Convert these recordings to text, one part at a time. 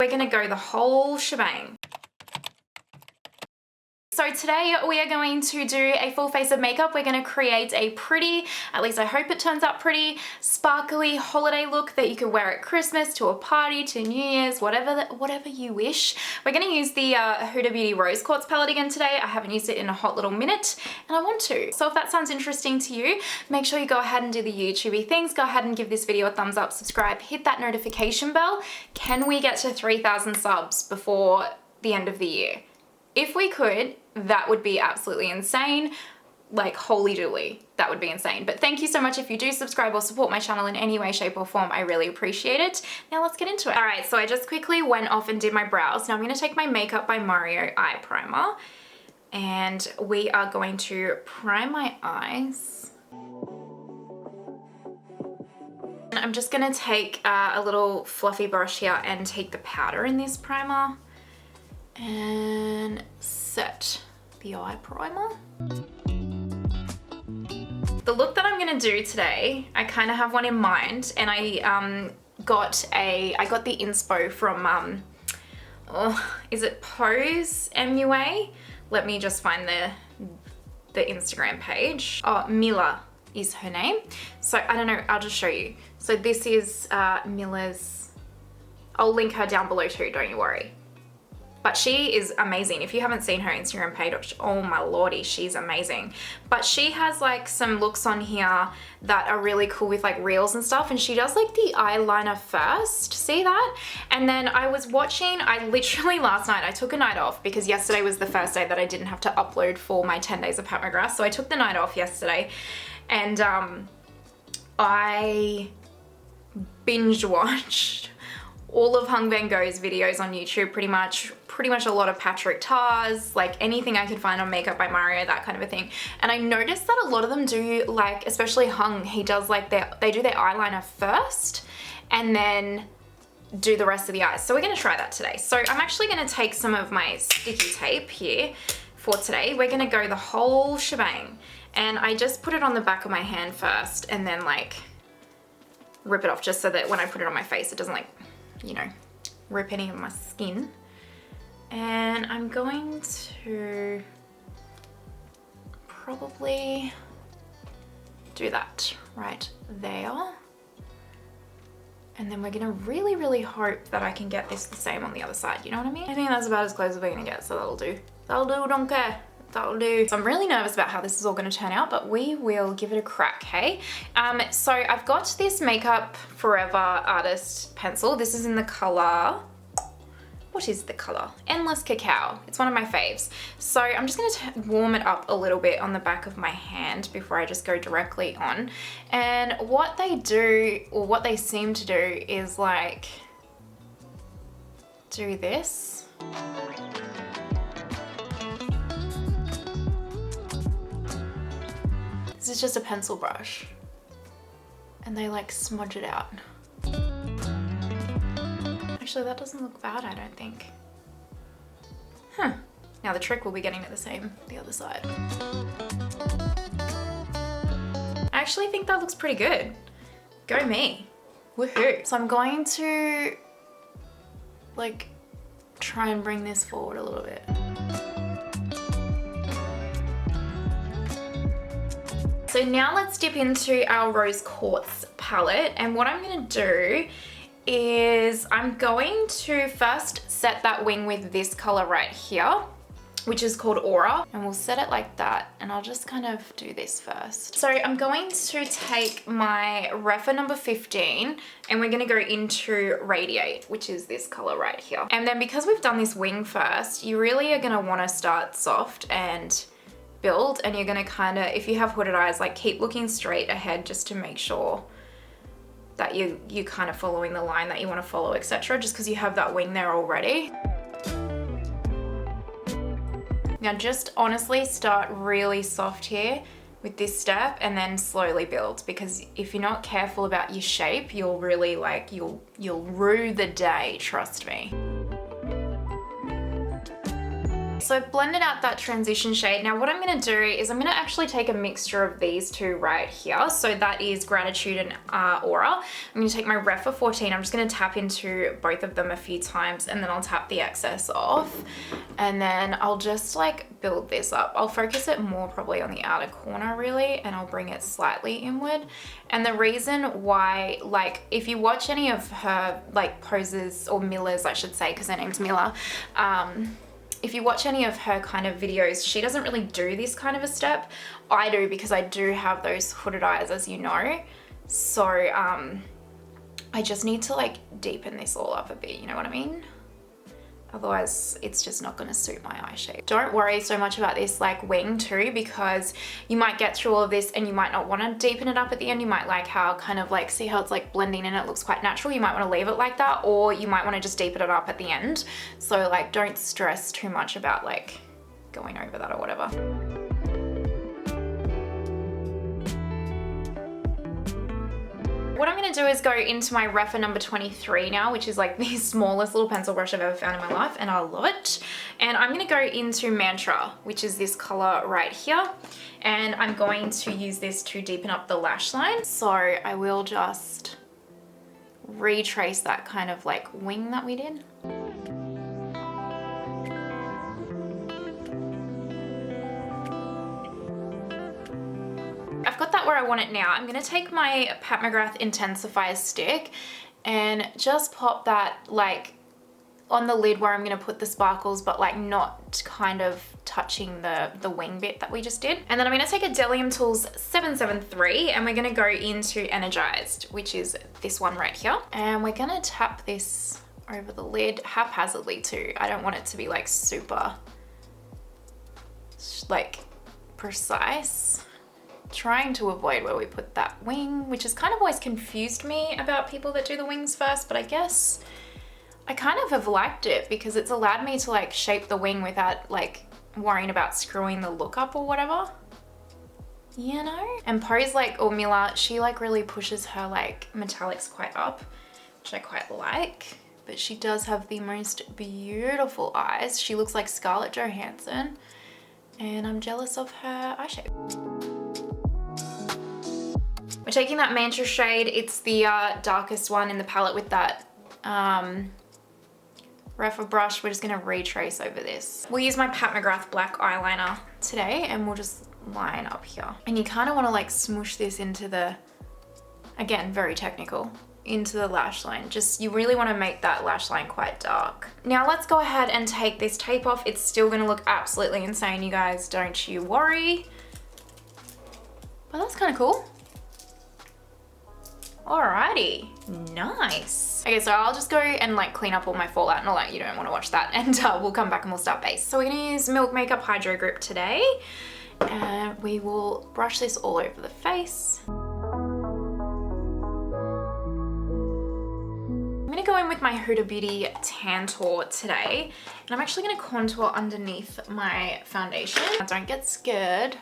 we're gonna go the whole shebang. So today we are going to do a full face of makeup. We're going to create a pretty, at least I hope it turns out pretty, sparkly holiday look that you could wear at Christmas, to a party, to New Year's, whatever you wish. We're going to use the Huda Beauty Rose Quartz palette again today. I haven't used it in a hot little minute and I want to. So if that sounds interesting to you, make sure you go ahead and do the YouTubey things. Go ahead and give this video a thumbs up, subscribe, hit that notification bell. Can we get to 3,000 subs before the end of the year? If we could, that would be absolutely insane. Like, holy dooly, that would be insane. But thank you so much if you do subscribe or support my channel in any way, shape or form. I really appreciate it. Now let's get into it. All right, so I just quickly went off and did my brows. Now I'm gonna take my Makeup by Mario eye primer and we are going to prime my eyes. And I'm just gonna take a little fluffy brush here and take the powder in this primer and set the eye primer. The look that I'm gonna do today, I kind of have one in mind, and I got the inspo from is it Pose MUA? Let me just find the Instagram page. Oh, Mila is her name. So I don't know, I'll just show you. So this is Mila's, I'll link her down below too, don't you worry. But she is amazing. If you haven't seen her Instagram page, oh my lordy, she's amazing. But she has like some looks on here that are really cool with like reels and stuff, and she does like the eyeliner first, see that? And then I was watching, I literally last night, I took a night off because yesterday was the first day that I didn't have to upload for my 10 days of Pat McGrath, so I took the night off yesterday, and I binge watched all of Hung Van Gogh's videos on YouTube, pretty much a lot of Patrick Tar's, like anything I could find on Makeup by Mario, that kind of a thing. And I noticed that a lot of them do, like, especially Hung, he does like they do their eyeliner first and then do the rest of the eyes. So we're gonna try that today. So I'm actually gonna take some of my sticky tape here for today. We're gonna go the whole shebang. And I just put it on the back of my hand first and then like rip it off, just so that when I put it on my face, it doesn't like, you know, rip any of my skin. And I'm going to probably do that right there. And then we're gonna really, really hope that I can get this the same on the other side, you know what I mean? I think that's about as close as we're gonna get, so that'll do. That'll do, don't care. That'll do. So I'm really nervous about how this is all gonna turn out, but we will give it a crack, hey? So I've got this Makeup Forever Artist pencil. This is in the color, what is the color? Endless Cacao. It's one of my faves. So I'm just gonna warm it up a little bit on the back of my hand before I just go directly on. And what they do, or what they seem to do, is like, do this. This is just a pencil brush and they like smudge it out. Actually, that doesn't look bad, I don't think. Huh. Now the trick will be getting it the other side. I actually think that looks pretty good. Go me. Woohoo. So I'm going to like try and bring this forward a little bit. So now let's dip into our Rose Quartz palette, and what I'm gonna do is I'm going to first set that wing with this color right here, which is called Aura, and we'll set it like that, and I'll just kind of do this first. So I'm going to take my Refa number 15 and we're gonna go into Radiate, which is this color right here. And then because we've done this wing first, you really are gonna wanna start soft and build, and you're gonna kinda, if you have hooded eyes, like keep looking straight ahead just to make sure that you kind of following the line that you want to follow, etc., just because you have that wing there already. Now just honestly start really soft here with this step and then slowly build, because if you're not careful about your shape, you'll really like, you'll rue the day, trust me. so I've blended out that transition shade. Now what I'm gonna do is I'm gonna actually take a mixture of these two right here. So that is Gratitude and Aura. I'm gonna take my Refa 14. I'm just gonna tap into both of them a few times and then I'll tap the excess off. And then I'll just like build this up. I'll focus it more probably on the outer corner really, and I'll bring it slightly inward. And the reason why, like if you watch any of her like poses, or Miller's I should say, because her name's Miller, if you watch any of her kind of videos, she doesn't really do this kind of a step. I do, because I do have those hooded eyes, as you know. So I just need to like deepen this all up a bit, you know what I mean? Otherwise it's just not gonna suit my eye shape. Don't worry so much about this like wing too, because you might get through all of this and you might not want to deepen it up at the end. You might like how kind of like, see how it's like blending in, it looks quite natural. You might want to leave it like that, or you might want to just deepen it up at the end. So like don't stress too much about like going over that or whatever. What I'm gonna do is go into my Refa number 23 now, which is like the smallest little pencil brush I've ever found in my life, and I love it. And I'm gonna go into Mantra, which is this color right here. And I'm going to use this to deepen up the lash line. So I will just retrace that kind of like wing that we did. I've got that where I want it now. I'm gonna take my Pat McGrath Intensifier stick and just pop that like on the lid where I'm gonna put the sparkles, but like not kind of touching the wing bit that we just did. And then I'm gonna take a Delium Tools 773 and we're gonna go into Energized, which is this one right here. And we're gonna tap this over the lid haphazardly too. I don't want it to be like super like precise. Trying to avoid where we put that wing, which has kind of always confused me about people that do the wings first, but I guess I kind of have liked it because it's allowed me to like shape the wing without like worrying about screwing the look up or whatever, you know? And Pose like, or Miller, she like really pushes her like metallics quite up, which I quite like, but she does have the most beautiful eyes. She looks like Scarlett Johansson and I'm jealous of her eye shape. We're taking that Mantra shade. It's the darkest one in the palette with that Refa brush. We're just gonna retrace over this. We'll use my Pat McGrath black eyeliner today and we'll just line up here. And you kind of want to like smoosh this into the, again, very technical, into the lash line. Just, you really want to make that lash line quite dark. Now let's go ahead and take this tape off. It's still gonna look absolutely insane, you guys, don't you worry. But that's kind of cool. Alrighty, nice. Okay, so I'll just go and like clean up all my fallout and all that. You don't want to watch that, and we'll come back and we'll start base. So we're gonna use Milk Makeup Hydro Grip today, and we will brush this all over the face. I'm gonna go in with my Huda Beauty Tantour today, and I'm actually gonna contour underneath my foundation. Don't get scared.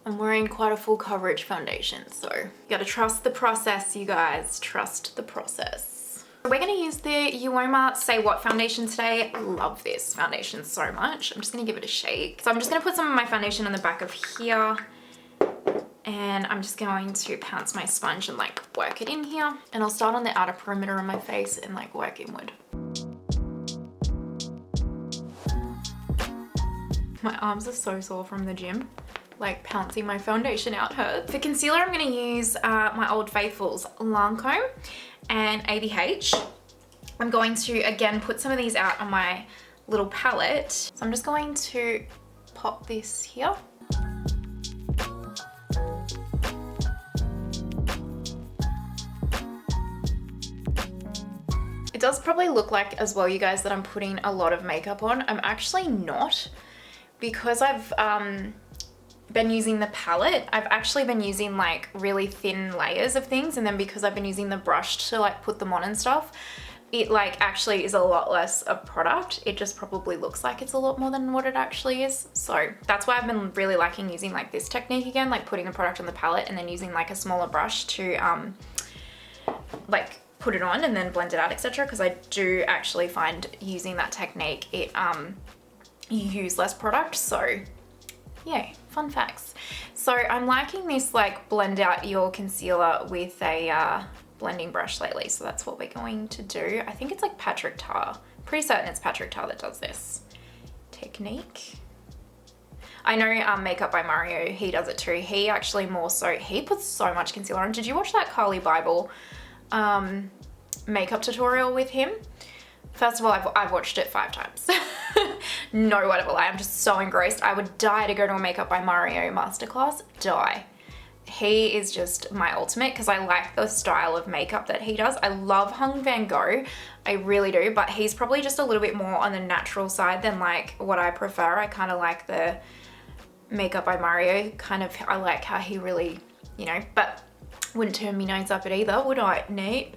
I'm wearing quite a full coverage foundation, so you gotta trust the process, you guys. Trust the process. We're gonna use the Uoma Say What foundation today. I love this foundation so much. I'm just gonna give it a shake. So I'm just gonna put some of my foundation on the back of here, and I'm just going to pounce my sponge and like work it in here. And I'll start on the outer perimeter of my face and like work inward. My arms are so sore from the gym. Like pouncing my foundation out hurts. For concealer, I'm gonna use my Old Faithful's Lancome and ABH. I'm going to, again, put some of these out on my little palette. So I'm just going to pop this here. It does probably look like as well, you guys, that I'm putting a lot of makeup on. I'm actually not, because I've been using the palette. I've actually been using like really thin layers of things, and then because I've been using the brush to like put them on and stuff, it like actually is a lot less of product. It just probably looks like it's a lot more than what it actually is. So that's why I've been really liking using like this technique again, like putting the product on the palette and then using like a smaller brush to like put it on and then blend it out, etc. Because I do actually find using that technique, you use less product. So yeah, fun facts. So I'm liking this like blend out your concealer with a blending brush lately. So that's what we're going to do. I think it's like Patrick Tar. Pretty certain it's Patrick Tar that does this technique. I know Makeup by Mario, he does it too. He actually more so, he puts so much concealer on. Did you watch that Carly Bible makeup tutorial with him? First of all, I've watched it 5 times. No word of a lie, I'm just so engrossed. I would die to go to a Makeup by Mario masterclass, die. He is just my ultimate because I like the style of makeup that he does. I love Hung Van Gogh, I really do, but he's probably just a little bit more on the natural side than like what I prefer. I kind of like the Makeup by Mario, kind of, I like how he really, you know, but wouldn't turn me nose up at either, would I, Nate?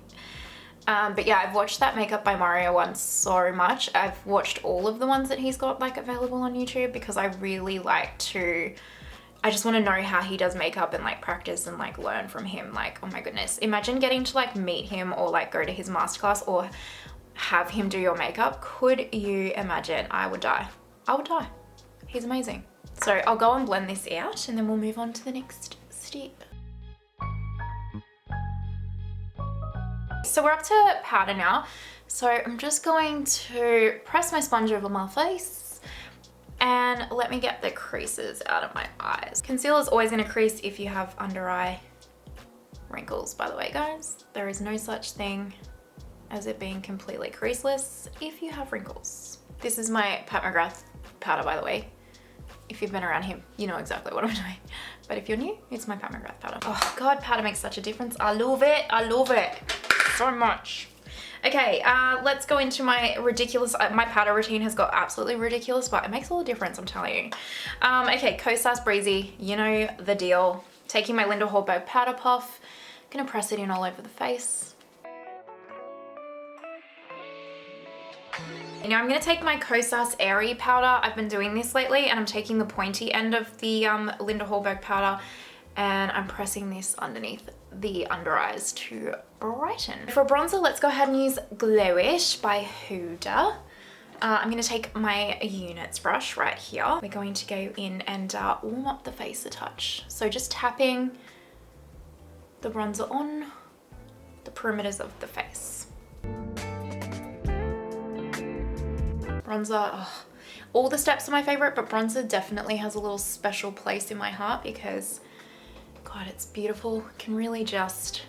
But yeah, I've watched that Makeup by Mario one so much. I've watched all of the ones that he's got like available on YouTube because I really like to, I just want to know how he does makeup and like practice and like learn from him. Like, oh my goodness, imagine getting to like meet him or like go to his masterclass or have him do your makeup. Could you imagine? I would die. I would die. He's amazing. So I'll go and blend this out and then we'll move on to the next step. So we're up to powder now. So I'm just going to press my sponge over my face and let me get the creases out of my eyes. Concealer is always going to crease if you have under eye wrinkles, by the way, guys. There is no such thing as it being completely creaseless if you have wrinkles. This is my Pat McGrath powder, by the way. If you've been around here, you know exactly what I'm doing. But if you're new, it's my Pat McGrath powder. Oh God, powder makes such a difference. I love it. I love it so much. Okay, let's go into my ridiculous, my powder routine has got absolutely ridiculous, but it makes all the difference, I'm telling you. Okay, Kosas Breezy, you know the deal. Taking my Linda Hallberg powder puff, gonna press it in all over the face. Now I'm going to take my Kosas Airy powder. I've been doing this lately and I'm taking the pointy end of the Linda Hallberg powder and I'm pressing this underneath the under eyes to brighten. For bronzer, let's go ahead and use Glowish by Huda. I'm going to take my units brush right here. We're going to go in and warm up the face a touch. So just tapping the bronzer on the perimeters of the face. Bronzer, oh, all the steps are my favorite, but bronzer definitely has a little special place in my heart because, God, it's beautiful. Can really just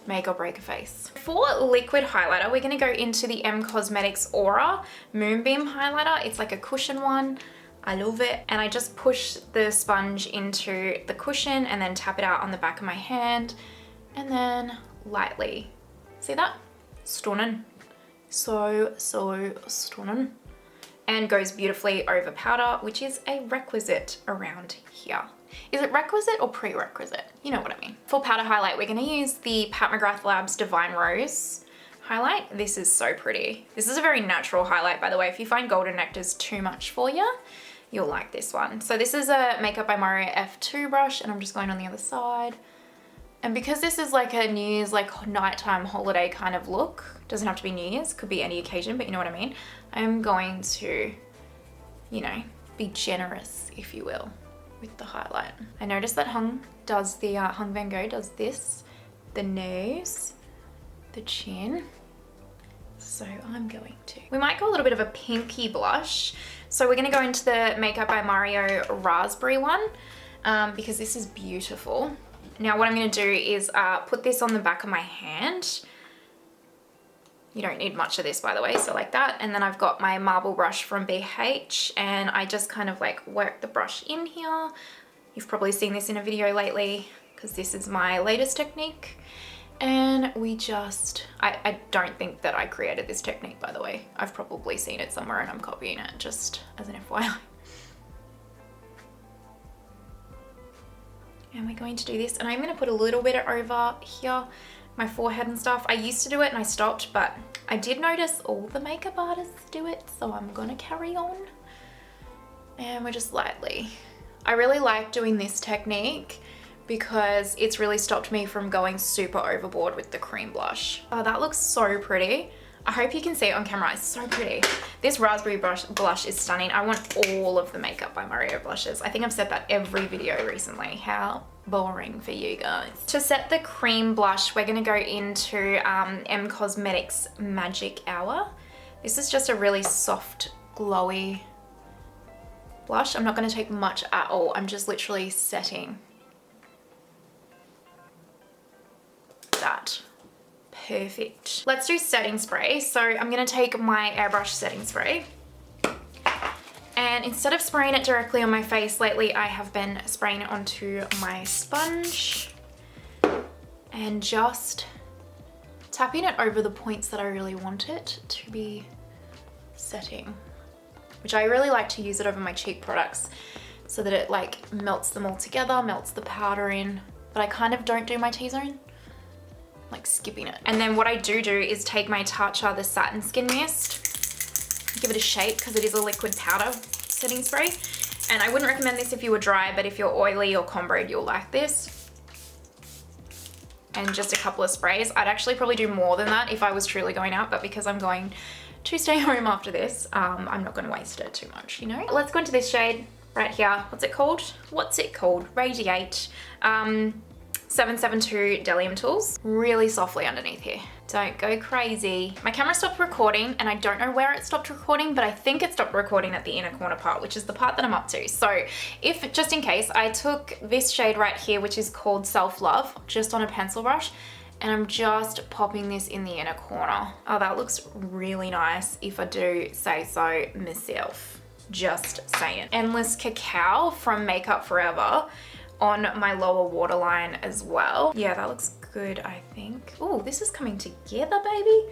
make or break a face. For liquid highlighter, we're gonna go into the M Cosmetics Aura Moonbeam highlighter. It's like a cushion one. I love it. And I just push the sponge into the cushion and then tap it out on the back of my hand and then lightly. See that? Stunning. So stunning. And goes beautifully over powder, which is a requisite around here. Is it requisite or prerequisite? You know what I mean. For powder highlight, we're gonna use the Pat McGrath Labs Divine Rose highlight. This is so pretty. This is a very natural highlight, by the way. If you find Golden Nectars too much for you, you'll like this one. So this is a Makeup by Mario F2 brush, and I'm just going on the other side. And because this is like a New Year's, like nighttime holiday kind of look, doesn't have to be New Year's, could be any occasion, but you know what I mean. I'm going to, you know, be generous, if you will, with the highlight. I noticed that Hung does the, Hung Van Gogh does this, the nose, the chin. So I'm going to. We might go a little bit of a pinky blush. So we're gonna go into the Makeup by Mario Raspberry one, because this is beautiful. Now what I'm gonna do is put this on the back of my hand. You don't need much of this, by the way, so like that. And then I've got my marble brush from BH and I just kind of like work the brush in here. You've probably seen this in a video lately because this is my latest technique. And we just, I don't think that I created this technique, by the way. I've probably seen it somewhere and I'm copying it, just as an FYI. And we're going to do this, and I'm gonna put a little bit over here, my forehead and stuff. I used to do it and I stopped, but I did notice all the makeup artists do it, so I'm gonna carry on. And we're just lightly. I really like doing this technique because it's really stopped me from going super overboard with the cream blush. Oh, that looks so pretty. I hope you can see it on camera. It's so pretty. This raspberry blush is stunning. I want all of the Makeup by Mario blushes. I think I've said that every video recently. How boring for you guys. To set the cream blush, we're going to go into M Cosmetics Magic Hour. This is just a really soft, glowy blush. I'm not going to take much at all. I'm just literally setting that. Perfect. Let's do setting spray. So I'm going to take my Airbrush setting spray. And instead of spraying it directly on my face, lately I have been spraying it onto my sponge and just tapping it over the points that I really want it to be setting, which I really like to use it over my cheek products so that it like melts them all together, melts the powder in, but I kind of don't do my T-zone, like skipping it. And then what I do is take my Tatcha, the Satin Skin Mist, give it a shake because it is a liquid powder setting spray. And I wouldn't recommend this if you were dry, but if you're oily or combreed, you'll like this. And just a couple of sprays. I'd actually probably do more than that if I was truly going out, but because I'm going to stay home after this, I'm not going to waste it too much, you know? Let's go into this shade right here. What's it called? What's it called? Radiate. 772 Delium Tools. Really softly underneath here. Don't go crazy. My camera stopped recording and I don't know where it stopped recording, but I think it stopped recording at the inner corner part, which is the part that I'm up to. So if, just in case, I took this shade right here, which is called Self Love, just on a pencil brush, and I'm just popping this in the inner corner. Oh, that looks really nice if I do say so myself. Just saying. Endless Cacao from Makeup Forever on my lower waterline as well. Yeah, that looks good, I think. Oh, this is coming together, baby.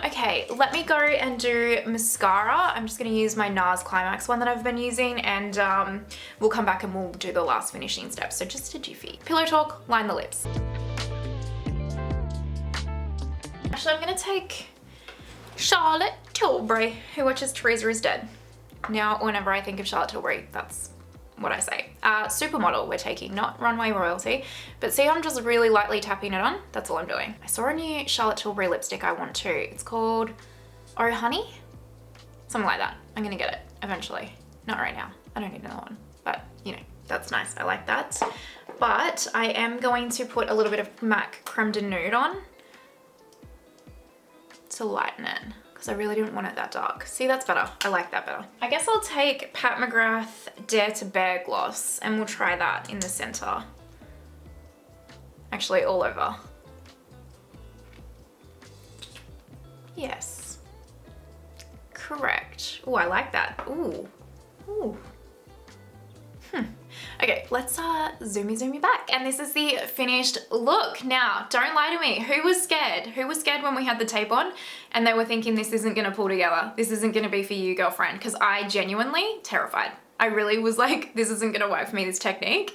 Okay, let me go and do mascara. I'm just gonna use my NARS Climax one that I've been using, and we'll come back and we'll do the last finishing step. So just a jiffy. Pillow Talk, line the lips. Actually, I'm gonna take Charlotte Tilbury, who watches Teresa is Dead. Now, whenever I think of Charlotte Tilbury, that's what I say. Supermodel we're taking, not Runway Royalty, but see, I'm just really lightly tapping it on. That's all I'm doing. I saw a new Charlotte Tilbury lipstick I want too. It's called Oh Honey? Something like that. I'm gonna get it eventually. Not right now. I don't need another one, but you know, that's nice. I like that. But I am going to put a little bit of MAC Creme de Nude on to lighten it, because I really didn't want it that dark. See, that's better. I like that better. I guess I'll take Pat McGrath Dare to Bare Gloss and we'll try that in the center. Actually, all over. Yes. Correct. Oh, I like that. Ooh. Ooh. Okay, let's zoomy back. And this is the finished look. Now, don't lie to me. Who was scared? Who was scared when we had the tape on and they were thinking this isn't gonna pull together? This isn't gonna be for you, girlfriend. Because I genuinely terrified. I really was like, this isn't gonna work for me, this technique.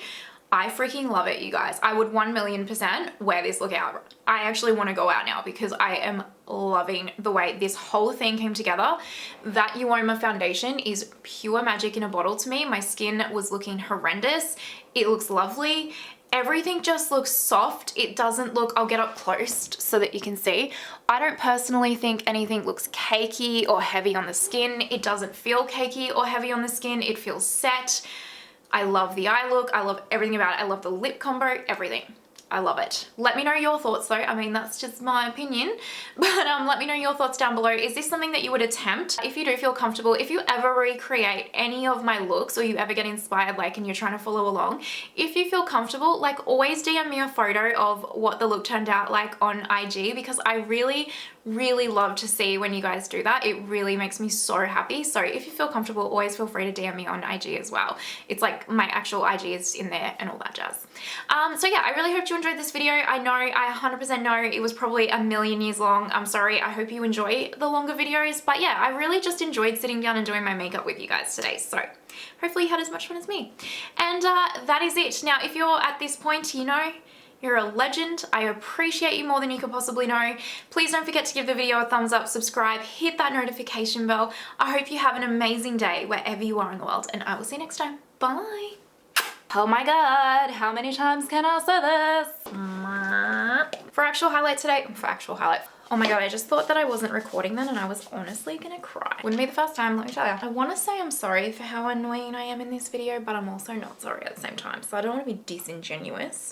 I freaking love it, you guys. I would 1,000,000% wear this look out. I actually want to go out now because I am loving the way this whole thing came together. That Uoma foundation is pure magic in a bottle to me. My skin was looking horrendous. It looks lovely. Everything just looks soft. It doesn't look, I'll get up close so that you can see. I don't personally think anything looks cakey or heavy on the skin. It doesn't feel cakey or heavy on the skin. It feels set. I love the eye look. I love everything about it. I love the lip combo, everything. I love it. Let me know your thoughts though. I mean, that's just my opinion, but let me know your thoughts down below. Is this something that you would attempt? If you do feel comfortable, if you ever recreate any of my looks or you ever get inspired, like, and you're trying to follow along, if you feel comfortable, like, always DM me a photo of what the look turned out like on IG, because I really love to see when you guys do that. It really makes me so happy. So if you feel comfortable, always feel free to DM me on IG as well. It's like my actual IG is in there and all that jazz. So yeah, I really hope you enjoyed this video. I know, I 100% know it was probably a million years long. I'm sorry. I hope you enjoy the longer videos, but yeah, I really just enjoyed sitting down and doing my makeup with you guys today. So hopefully you had as much fun as me. And that is it. Now, if you're at this point, you know, you're a legend. I appreciate you more than you could possibly know. Please don't forget to give the video a thumbs up, subscribe, hit that notification bell. I hope you have an amazing day wherever you are in the world, and I will see you next time. Bye. Oh my God, how many times can I say this? Forever. actual highlight today, for actual highlight. Oh my god, I just thought that I wasn't recording then and I was honestly gonna cry. Wouldn't be the first time, let me tell you. I want to say I'm sorry for how annoying I am in this video, but I'm also not sorry at the same time. So I don't want to be disingenuous.